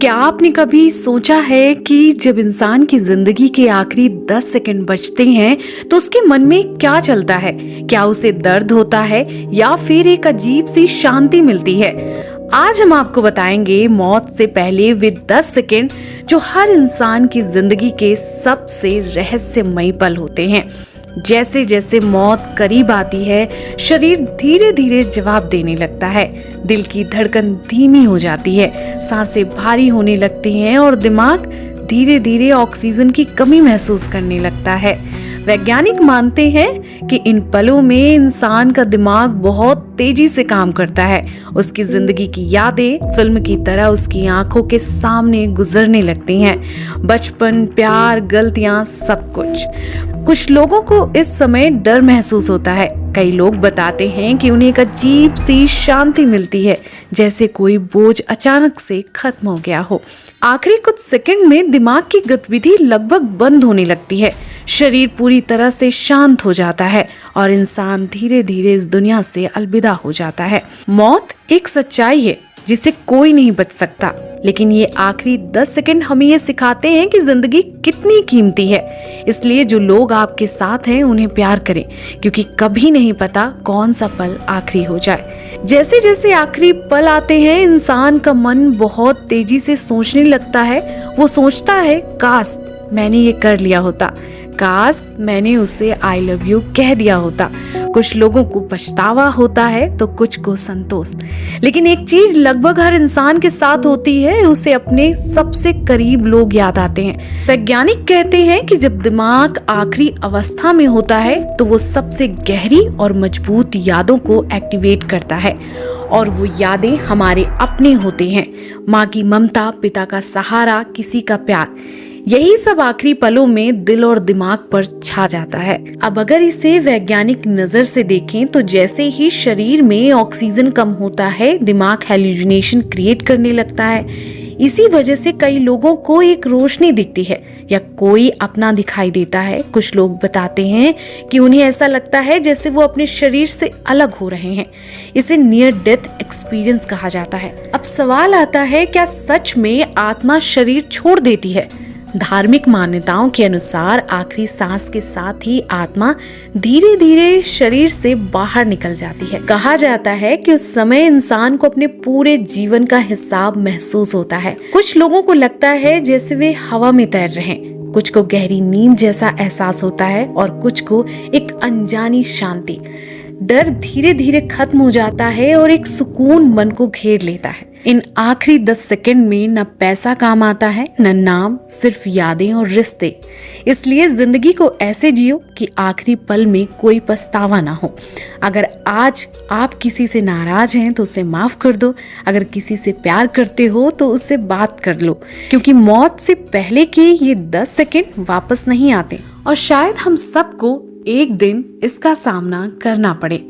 क्या आपने कभी सोचा है कि जब इंसान की जिंदगी के आखिरी 10 सेकंड बचते हैं तो उसके मन में क्या चलता है? क्या उसे दर्द होता है या फिर एक अजीब सी शांति मिलती है? आज हम आपको बताएंगे मौत से पहले वे 10 सेकंड जो हर इंसान की जिंदगी के सबसे रहस्यमयी पल होते हैं। जैसे जैसे मौत करीब आती है, शरीर धीरे धीरे जवाब देने लगता है, दिल की धड़कन धीमी हो जाती है, सांसें भारी होने लगती हैं और दिमाग धीरे धीरे ऑक्सीजन की कमी महसूस करने लगता है। वैज्ञानिक मानते हैं कि इन पलों में इंसान का दिमाग बहुत तेजी से काम करता है। उसकी जिंदगी की यादें फिल्म की तरह उसकी आंखों के सामने गुजरने लगती हैं। बचपन, प्यार, गलतियां, सब कुछ लोगों को इस समय डर महसूस होता है। कई लोग बताते हैं कि उन्हें एक अजीब सी शांति मिलती है, जैसे कोई बोझ अचानक से खत्म हो गया हो। आखिरी कुछ सेकंड में दिमाग की गतिविधि लगभग बंद होने लगती है, शरीर पूरी तरह से शांत हो जाता है और इंसान धीरे धीरे इस दुनिया से अलविदा हो जाता है। मौत एक सच्चाई है जिसे कोई नहीं बच सकता, लेकिन ये आखिरी 10 सेकंड हमें ये सिखाते हैं कि जिंदगी कितनी कीमती है। इसलिए जो लोग आपके साथ हैं उन्हें प्यार करें, क्योंकि कभी नहीं पता कौन सा पल आखिरी हो जाए। जैसे जैसे आखिरी पल आते हैं, इंसान का मन बहुत तेजी से सोचने लगता है। वो सोचता है, काश मैंने ये कर लिया होता, काश मैंने उसे आई लव यू कह दिया होता। कुछ लोगों को पछतावा होता है तो कुछ को संतोष, लेकिन एक चीज लगभग हर इंसान के साथ होती है, उसे अपने सबसे करीब लोग याद आते हैं। वैज्ञानिक कहते हैं कि जब दिमाग आखिरी अवस्था में होता है तो वो सबसे गहरी और मजबूत यादों को एक्टिवेट करता है, और वो यादें हमारे अपने होते हैं। माँ की ममता, पिता का सहारा, किसी का प्यार, यही सब आखिरी पलों में दिल और दिमाग पर छा जाता है। अब अगर इसे वैज्ञानिक नजर से देखें तो जैसे ही शरीर में ऑक्सीजन कम होता है, दिमाग हेलुसिनेशन क्रिएट करने लगता है। इसी वजह से कई लोगों को एक रोशनी दिखती है या कोई अपना दिखाई देता है। कुछ लोग बताते हैं कि उन्हें ऐसा लगता है जैसे वो अपने शरीर से अलग हो रहे हैं। इसे नियर डेथ एक्सपीरियंस कहा जाता है। अब सवाल आता है, क्या सच में आत्मा शरीर छोड़ देती है? धार्मिक मान्यताओं के अनुसार आखिरी सांस के साथ ही आत्मा धीरे धीरे शरीर से बाहर निकल जाती है। कहा जाता है कि उस समय इंसान को अपने पूरे जीवन का हिसाब महसूस होता है। कुछ लोगों को लगता है जैसे वे हवा में तैर रहे हैं, कुछ को गहरी नींद जैसा एहसास होता है और कुछ को एक अनजानी शांति। डर धीरे धीरे खत्म हो जाता है और एक सुकून मन को घेर लेता है। इन आखिरी 10 सेकंड में न पैसा काम आता है, न नाम, सिर्फ यादें और रिश्ते। इसलिए जिंदगी को ऐसे जियो कि आखिरी पल में कोई पछतावा ना हो। अगर आज आप किसी से नाराज हैं तो उसे माफ कर दो। अगर किसी से प्यार करते हो तो उससे बात कर लो, क्योंकि मौत से पहले के ये 10 सेकंड वापस नहीं आते और शायद हम सबको एक दिन इसका सामना करना पड़े।